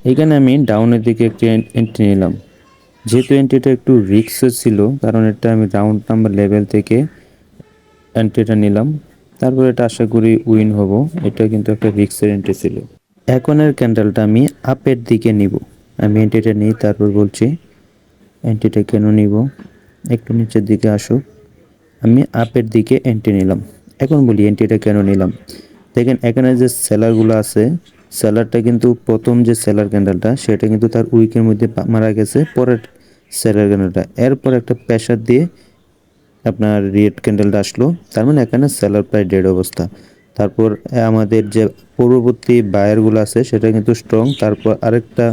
এখানে আমি ডাউনের দিকে একটি এন্ট্রি নিলাম। যেহেতু এন্ট্রিটা একটু রিস্ক ছিল, কারণ এটা আমি রাউন্ড নাম্বার লেভেল থেকে এন্ট্রিটা নিলাম। তারপর এটা আশা করি উইন হব। এটা কিন্তু একটা রিস্কের এন্ট্রি ছিল। এখনের ক্যান্ডেলটা আমি আপের দিকে নিব। আমি এন্ট্রিটা নিই, তারপর বলছি এন্ট্রিটা কেন নিব। একটু নিচের দিকে আসুক। আমি আপের দিকে এন্ট্রি নিলাম। এখন বলি এন্ট্রিটা কেন নিলাম। দেখেন এখানে যে সেলারগুলো আছে, সেলারটা কিন্তু প্রথম যে সেলার ক্যান্ডেলটা সেটা কিন্তু তার উইকের মধ্যে মারা গেছে। পরের সেলার ক্যান্ডেলটা এরপর একটা প্রেসার দিয়ে আপনার রেড ক্যান্ডেলটা আসলো, তার মানে এখানে সেলার প্রায় ডেড অবস্থা। তারপর আমাদের যে পূর্ববর্তী বায়ারগুলো আছে সেটা কিন্তু স্ট্রং, তারপর আরেকটা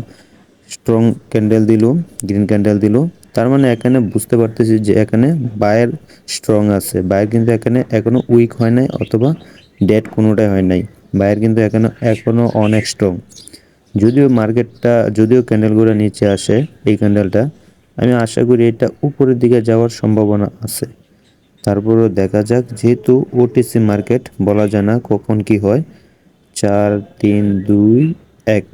স্ট্রং ক্যান্ডেল দিল, গ্রিন ক্যান্ডেল দিল। তার মানে এখানে বুঝতে পারতেছি যে এখানে বায়ার স্ট্রং আছে। বায়ার কিন্তু এখানে এখনো উইক হয় নাই অথবা ডেড কোনোটাই হয় নাই। বায়ার কিন্তু এখনো অনেক স্ট্রং। যদিও ক্যান্ডেলগুলো নিচে আসে, এই ক্যান্ডেলটা আমি আশা করি এটা উপরের দিকে যাওয়ার সম্ভাবনা আছে। তারপরেও দেখা যাক, যেহেতু ওটিসি মার্কেট বলা যায় না কখন কি হয়। 4 3 2 1,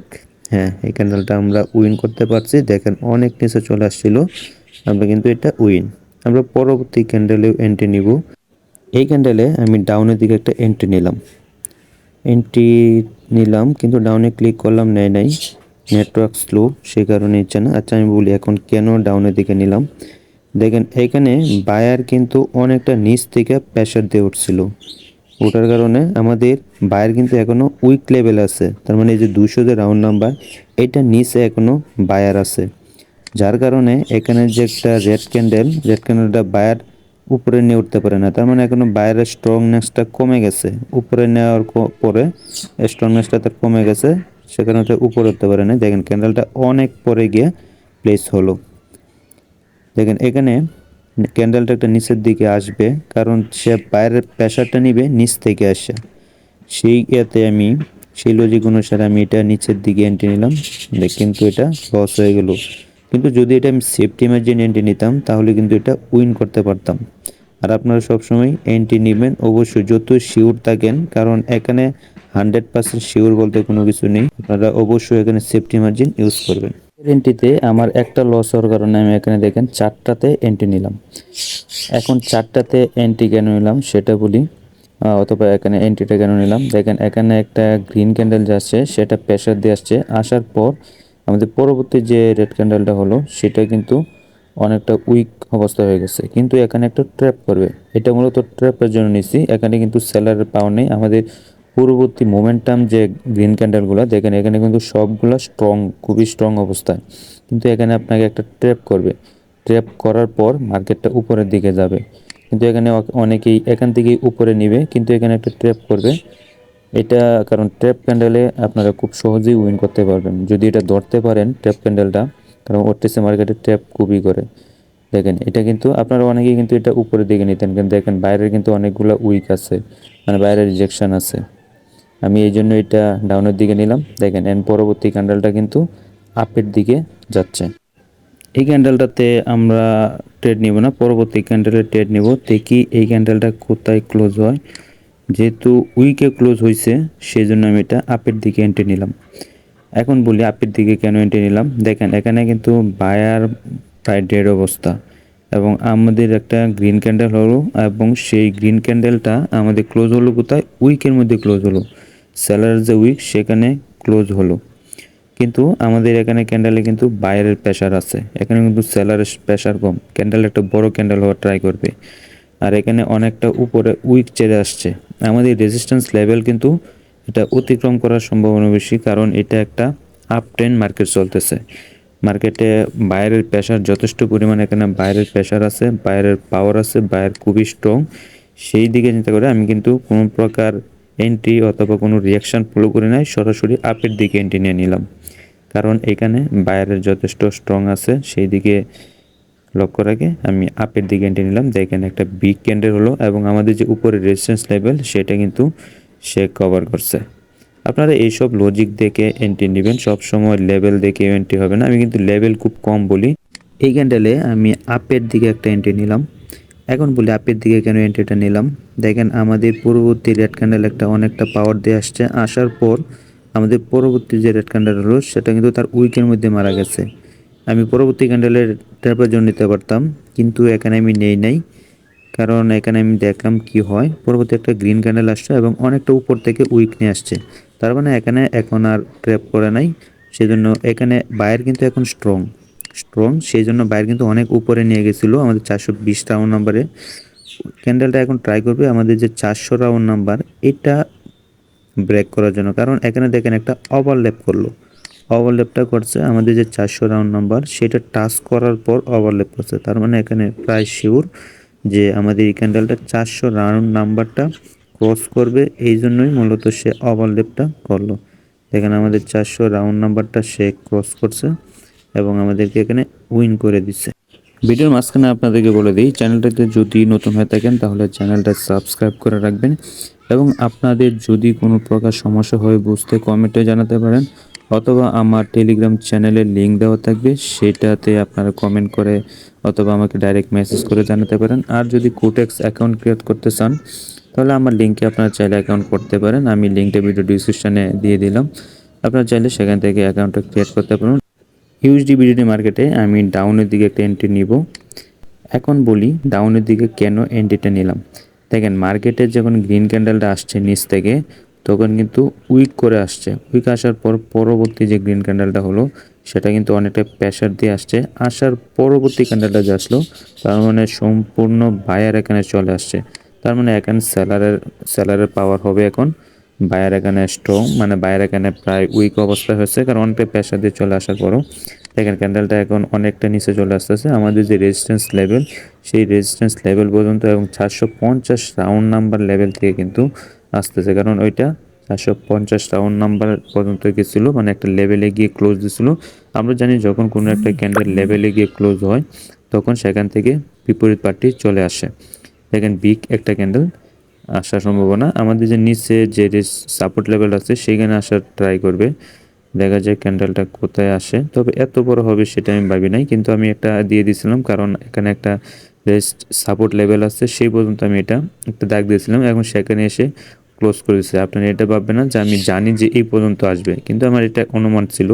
হ্যাঁ এই ক্যান্ডেলটা আমরা উইন করতে পারছি। দেখেন অনেক নিচে চলে আসছিল, আমরা কিন্তু এটা উইন। আমরা পরবর্তী ক্যান্ডেলেও এন্ট্রি নিব। এই ক্যান্ডেলে আমি ডাউনের দিকে একটা এন্ট্রি নিলাম, কিন্তু ডাউনে ক্লিক করলাম, নেয় নাই, নেটওয়ার্ক স্লো, সেই কারণে ইচ্ছে না। আচ্ছা আমি বলি এখন কেন ডাউনের দিকে নিলাম। দেখেন এখানে বায়ার কিন্তু অনেকটা নিচ থেকে প্রেশার দিয়ে উঠছিল। ওটার কারণে আমাদের বায়ার কিন্তু এখনো উইক লেভেল আছে। তার মানে এই যে 200 যে রাউন্ড নাম্বার, এটা নিচে এখনো বায়ার আছে। যার কারণে এখানে যে একটা রেড ক্যান্ডেলটা বায়ার উপরে নিয়ে উঠতে পারে না। তার মানে এখনো বায়ারের স্ট্রংনেসটা কমে গেছে। উপরে নেওয়ার পরে স্ট্রংনেসটা তার কমে গেছে, সেখানে ওটা উপরে উঠতে পারে না। দেখেন ক্যান্ডেলটা অনেক পরে গিয়ে প্লেস হলো। দেখেন এখানে ক্যান্ডেলটা একটা নিচের দিকে আসবে, কারণ সে বাইরের প্রেশারটা নিবে নিচ থেকে আসে। সেই লজিক অনুসারে আমি এটা নিচের দিকে এন্ট্রি নিলাম। কিন্তু এটা লস হয়ে গেল। কিন্তু যদি এটা আমি সেফটি মার্জিন এন্ট্রি নিতাম তাহলে কিন্তু এটা উইন করতে পারতাম। আর আপনারা সবসময় এন্ট্রি নেবেন অবশ্যই যত শিওর থাকেন, কারণ এখানে 100% শিওর বলতে কোনো কিছু নেই। আপনারা অবশ্যই এখানে সেফটি মার্জিন ইউজ করবেন। এন্ট্রিতে আমার একটা লস হওয়ার কারণে আমি এখানে দেখেন 4টাতে এন্ট্রি নিলাম। এখন 4টাতে এন্ট্রি কেন নিলাম সেটা বলি, অথবা এখানে এন্ট্রিটা কেন নিলাম। দেখেন এখানে একটা গ্রিন ক্যান্ডেল যাচ্ছে, সেটা প্রেসার দিয়ে আসছে। আসার পর আমাদের পরবর্তী যে রেড ক্যান্ডেলটা হলো সেটা কিন্তু অনেকটা উইক অবস্থা হয়ে গেছে, কিন্তু এখানে একটা ট্র্যাপ করবে। এটা মূলত ট্র্যাপের জন্য নিছি। এখানে কিন্তু সেলারের পাওয়ার নেই। আমাদের পূর্ববর্তী মোমেন্টাম যে গ্রিন ক্যান্ডেলগুলো দেখেন এখানে কিন্তু সবগুলো স্ট্রং, খুবই স্ট্রং অবস্থায়। কিন্তু এখানে আপনাকে একটা ট্র্যাপ করবে। ট্র্যাপ করার পর মার্কেটটা উপরের দিকে যাবে। কিন্তু এখানে অনেকেই এখান থেকেই উপরে নিবে, কিন্তু এখানে একটা ট্র্যাপ করবে। এটা কারণ ট্র্যাপ ক্যান্ডেলে আপনারা খুব সহজেই উইন করতে পারবেন যদি এটা ধরতে পারেন ট্র্যাপ ক্যান্ডেলটা, কারণ ওটিসি মার্কেটে ট্র্যাপ খুবই করে। দেখেন এটা কিন্তু আপনারা অনেকেই কিন্তু এটা উপরের দিকে নিতেন, কিন্তু দেখেন বাইরের কিন্তু অনেকগুলো উইক আছে, মানে বাইরের রিজেকশন আছে। আমি এই জন্য এটা ডাউনের দিকে নিলাম। দেখেন এর পরবর্তী ক্যান্ডেলটা কিন্তু আপের দিকে যাচ্ছে। এই ক্যান্ডেলটাতে আমরা ট্রেড নিব না, পরবর্তী ক্যান্ডেলের ট্রেড নিব। দেখি এই ক্যান্ডেলটা কোথায় ক্লোজ হয়। যেহেতু উইকে ক্লোজ হয়েছে সেই জন্য আমি এটা আপের দিকে এন্ট্রি নিলাম। এখন বলি আপের দিকে কেন এন্ট্রি নিলাম। দেখেন এখানে কিন্তু বায়ার প্রায় ডেড অবস্থা, এবং আমাদের একটা গ্রিন ক্যান্ডেল হলো, এবং সেই গ্রিন ক্যান্ডেলটা আমাদের ক্লোজ হলো কোথায়, উইকের মধ্যে ক্লোজ হলো। সেলার যে উইক সেখানে ক্লোজ হলো, কিন্তু আমাদের এখানে ক্যান্ডেলে কিন্তু বাইরের প্রেশার আছে। এখানে কিন্তু সেলারের প্রেশার কম, ক্যান্ডেল একটা বড় ক্যান্ডেল হওয়ার ট্রাই করবে। আর এখানে অনেকটা উপরে উইক চেড়ে আসছে। আমাদের রেজিস্ট্যান্স লেভেল কিন্তু এটা অতিক্রম করার সম্ভাবনা বেশি, কারণ এটা একটা আপ ট্রেন্ড মার্কেট চলতেছে। মার্কেটে বাইরের প্রেশার যথেষ্ট পরিমাণ, এখানে বাইরের প্রেশার আছে, বাইরের পাওয়ার আছে, বাইরের খুবই স্ট্রং। সেই দিকে চিন্তা করে আমি কিন্তু কোনো প্রকার এন্ট্রি অথবা কোনো রিয়াকশান ফলো করি নাই, সরাসরি আপের দিকে এন্ট্রি নিয়ে নিলাম। কারণ এখানে বাইরের যথেষ্ট স্ট্রং আছে, সেই দিকে লক্ষ্য রেখে আমি আপের দিকে এন্ট্রি নিলাম। দেখেন একটা বিগ ক্যান্ডেল হলো, এবং আমাদের যে উপরের রেজিস্ট্যান্স লেভেল সেটা কিন্তু সে কভার করছে। আপনারা এইসব লজিক দেখে এন্ট্রি নেবেন, সবসময় লেভেল দেখে এন্ট্রি হবে না। আমি কিন্তু লেভেল খুব কম বলি। এই ক্যান্ডেলে আমি আপের দিকে একটা এন্ট্রি নিলাম। এখন বলি আপের দিকে কেন এন্ট্রিটা নিলাম। দেখেন আমাদের পূর্ববর্তী রেড ক্যান্ডেল একটা অনেকটা পাওয়ার দিয়ে আসছে, আসার পর আমাদের পরবর্তী যে রেড ক্যান্ডেল হলো সেটা কিন্তু তার উইকের মধ্যে মারা গেছে। আমি পরবর্তী ক্যান্ডেলের প্রয়োজন নিতে পারতাম, কিন্তু এখানে আমি নেই নাই, কারণ এখানে আমি দেখলাম কি হয়। পরবর্তী একটা গ্রিন ক্যান্ডেল আসছে এবং অনেকটা উপর থেকে উইক নিয়ে আসছে, তার মানে এখানে এখন আর ট্র্যাপ করে নাই। সেজন্য এখানে বায়ার কিন্তু এখন স্ট্রং, সেই জন্য বায়ার কিন্তু অনেক উপরে নিয়ে গেছিলো আমাদের 420 রাউন্ড নাম্বারে। ক্যান্ডেলটা এখন ট্রাই করবে আমাদের যে 400 রাউন্ড নাম্বার এটা ব্রেক করার জন্য, কারণ এখানে দেখেন একটা ওভারল্যাপটা করছে আমাদের যে 400 রাউন্ড নাম্বার সেটা টাচ করার পর ওভারল্যাপ করছে, তার মানে এখানে প্রায় শিওর যে আমাদের এই ক্যান্ডেলটা 400 রাউন্ড নাম্বারটা ক্রস করবে, এই জন্যই মূলত সে ওভারল্যাপটা করলো। দেখেন আমাদের 400 রাউন্ড নাম্বারটা সে ক্রস করছে এবং আমাদেরকে এখানে উইন করে দিচ্ছে। ভিডিওর মাঝখানে আপনাদেরকে বলে দিই, চ্যানেলটাতে যদি নতুন হয়ে থাকেন তাহলে চ্যানেলটা সাবস্ক্রাইব করে রাখবেন এবং আপনাদের যদি কোনো প্রকার সমস্যা হয় বুঝতে কমেন্টে জানাতে পারেন, অথবা আমার টেলিগ্রাম চ্যানেলের লিঙ্ক দেওয়া থাকবে, সেটাতে আপনারা কমেন্ট করে অথবা আমাকে ডাইরেক্ট মেসেজ করে জানাতে পারেন। আর যদি কোটেক্স অ্যাকাউন্ট ক্রিয়েট করতে চান তাহলে আমার লিঙ্কে আপনারা চাইলে অ্যাকাউন্ট করতে পারেন, আমি লিঙ্কটা ভিডিও ডিসক্রিপশনে দিয়ে দিলাম, আপনারা চাইলে সেখান থেকে অ্যাকাউন্টটা ক্রিয়েট করতে পারেন। ইউএসডি মার্কেটে আমি ডাউনের দিকে একটা এন্ট্রি নিব। এখন বলি ডাউনের দিকে কেন এন্ট্রিটা নিলাম। দেখেন মার্কেটে যখন গ্রিন ক্যান্ডেলটা আসছে নিচ থেকে, তখন কিন্তু উইক করে আসছে। উইক আসার পর পরবর্তী যে গ্রিন ক্যান্ডেলটা হলো সেটা কিন্তু অনেকটা প্রেশার দিয়ে আসছে। আসার পরবর্তী ক্যান্ডেলটা যে আসলো তার মানে সম্পূর্ণ বায়ার এখানে চলে আসছে। তার মানে এখানে সেলারের পাওয়ার হবে এখন। বায়ার এখানে স্ট্রং, মানে বায়ার এখানে প্রায় উইক অবস্থা হয়েছে, কারণ অনেকটা প্রেশার দিয়ে চলে আসার পরও দেখেন ক্যান্ডেলটা এখন অনেকটা নিচে চলে আসতেছে। আমাদের যে রেজিস্ট্যান্স লেভেল সেই রেজিস্ট্যান্স লেভেল পর্যন্ত এবং 450 রাউন্ড নাম্বার লেভেল থেকে কিন্তু আসতেছে, কারণ ওইটা 450 রাউন্ড নাম্বার পর্যন্ত গেছিলো, মানে একটা লেভেলে গিয়ে ক্লোজ দিছিল। আমরা জানি যখন কোনো একটা ক্যান্ডেল লেভেলে গিয়ে ক্লোজ হয় তখন সেখান থেকে বিপরীত পার্টি চলে আসে। দেখেন বিগ একটা ক্যান্ডেল আসার সম্ভাবনা, আমাদের যে নিচে যে সাপোর্ট লেভেল আছে সেখানে আসার ট্রাই করবে। দেখা যায় ক্যান্ডেলটা কোথায় আসে, তবে এত বড় হবে সেটা আমি ভাবি নাই, কিন্তু আমি একটা দিয়ে দিয়েছিলাম কারণ এখানে একটা রেস্ট সাপোর্ট লেভেল আছে, সেই পর্যন্ত আমি এটা একটা দাগ দিয়েছিলাম এবং সেখানে এসে ক্লোজ করে দিচ্ছে। আপনারা এটা ভাববেন না যে আমি জানি যে এই পর্যন্ত আসবে, কিন্তু আমার এটা অনুমান ছিল।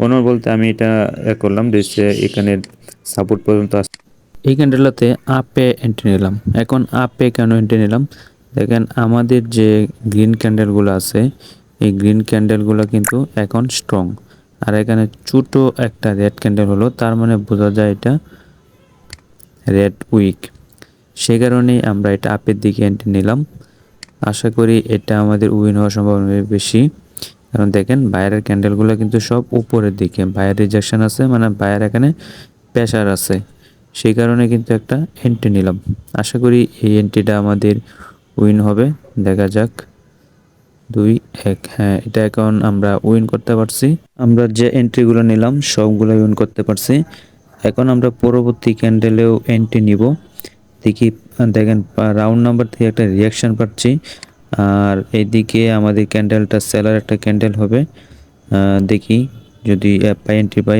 অনুমান বলতে আমি এটা করলাম যে এখানে সাপোর্ট পর্যন্ত আসছে। এই ক্যান্ডেলটাতে আপে এন্ট্রি নিলাম। এখন আপে কেন এন্ট্রি নিলাম, দেখেন আমাদের যে গ্রিন ক্যান্ডেলগুলো আছে এই গ্রিন ক্যান্ডেলগুলো কিন্তু এখন স্ট্রং, আর এখানে ছোটো একটা রেড ক্যান্ডেল হলো, তার মানে বোঝা যায় এটা রেড উইক। সে কারণেই আমরা এটা আপের দিকে এন্ট্রি নিলাম। আশা করি এটা আমাদের উইন হওয়ার সম্ভাবনা বেশি, কারণ দেখেন বাইরের ক্যান্ডেলগুলো কিন্তু সব উপরের দিকে, বাইরের রিজেকশন আছে, মানে বাইরে এখানে প্রেশার আছে, সেই কারণে কিন্তু একটা এন্ট্রি নিলাম। আশা করি এই এন্ট্রিটা আমাদের উইন হবে, দেখা যাক। 2-1, হ্যাঁ এটা এখন আমরা উইন করতে পারছি। আমরা যে এন্ট্রিগুলো নিলাম সবগুলো উইন করতে পারছি। এখন আমরা পরবর্তী ক্যান্ডেলেও এন্ট্রি নিব, দেখি। দেখেন রাউন্ড নাম্বার থেকে একটা রিয়াকশান পাচ্ছি, আর এইদিকে আমাদের ক্যান্ডেলটা সেলার একটা ক্যান্ডেল হবে। দেখি যদি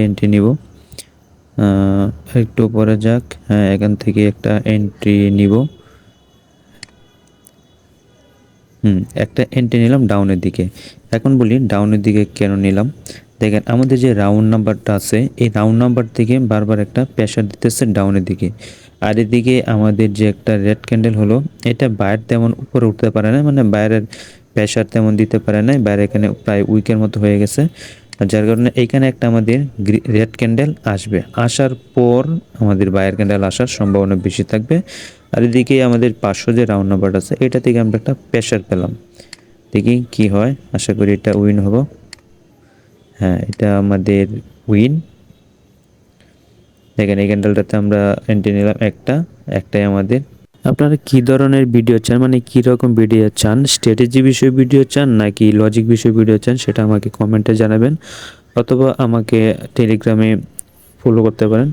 এন্ট্রি নিব। একটু পরে যাক, হ্যাঁ এখান থেকে একটা এন্ট্রি নিব। একটা এন্ট্রি নিলাম ডাউনের দিকে। এখন বলি ডাউনের দিকে কেন নিলাম। দেখেন আমাদের যে রাউন্ড নাম্বারটা আছে এই রাউন্ড নাম্বার থেকে বারবার একটা প্রেশার দিতেছে ডাউনের দিকে, আর এদিকে আমাদের যে একটা রেড ক্যান্ডেল হলো এটা বাইরে তেমন উপরে উঠতে পারে না, মানে বাইরের প্রেশার তেমন দিতে পারে না, বাইরে এখানে প্রায় উইকের মতো হয়ে গেছে, যার কারণে এইখানে একটা আমাদের রেড ক্যান্ডেল আসবে। আসার পর আমাদের বায়ার ক্যান্ডেল আসার সম্ভাবনা বেশি থাকবে। আর এদিকে আমাদের 500 যে রাউন্ড নাম্বার আছে এটা থেকে আমরা একটা প্রেশার পেলাম, দেখি কি হয়। আশা করি এটা উইন হবো। হ্যাঁ এটা আমাদের উইন। দেখেন এই ক্যান্ডেলটাতে আমরা এন্ট্রি নিলাম একটাই আমাদের। আপনারা কি ধরনের ভিডিও চান, মানে কি রকম ভিডিও চান, স্ট্র্যাটেজি বিষয় ভিডিও চান নাকি লজিক বিষয় ভিডিও চান, সেটা আমাকে কমেন্টে জানাবেন, অথবা আমাকে টেলিগ্রামে ফলো করতে পারেন।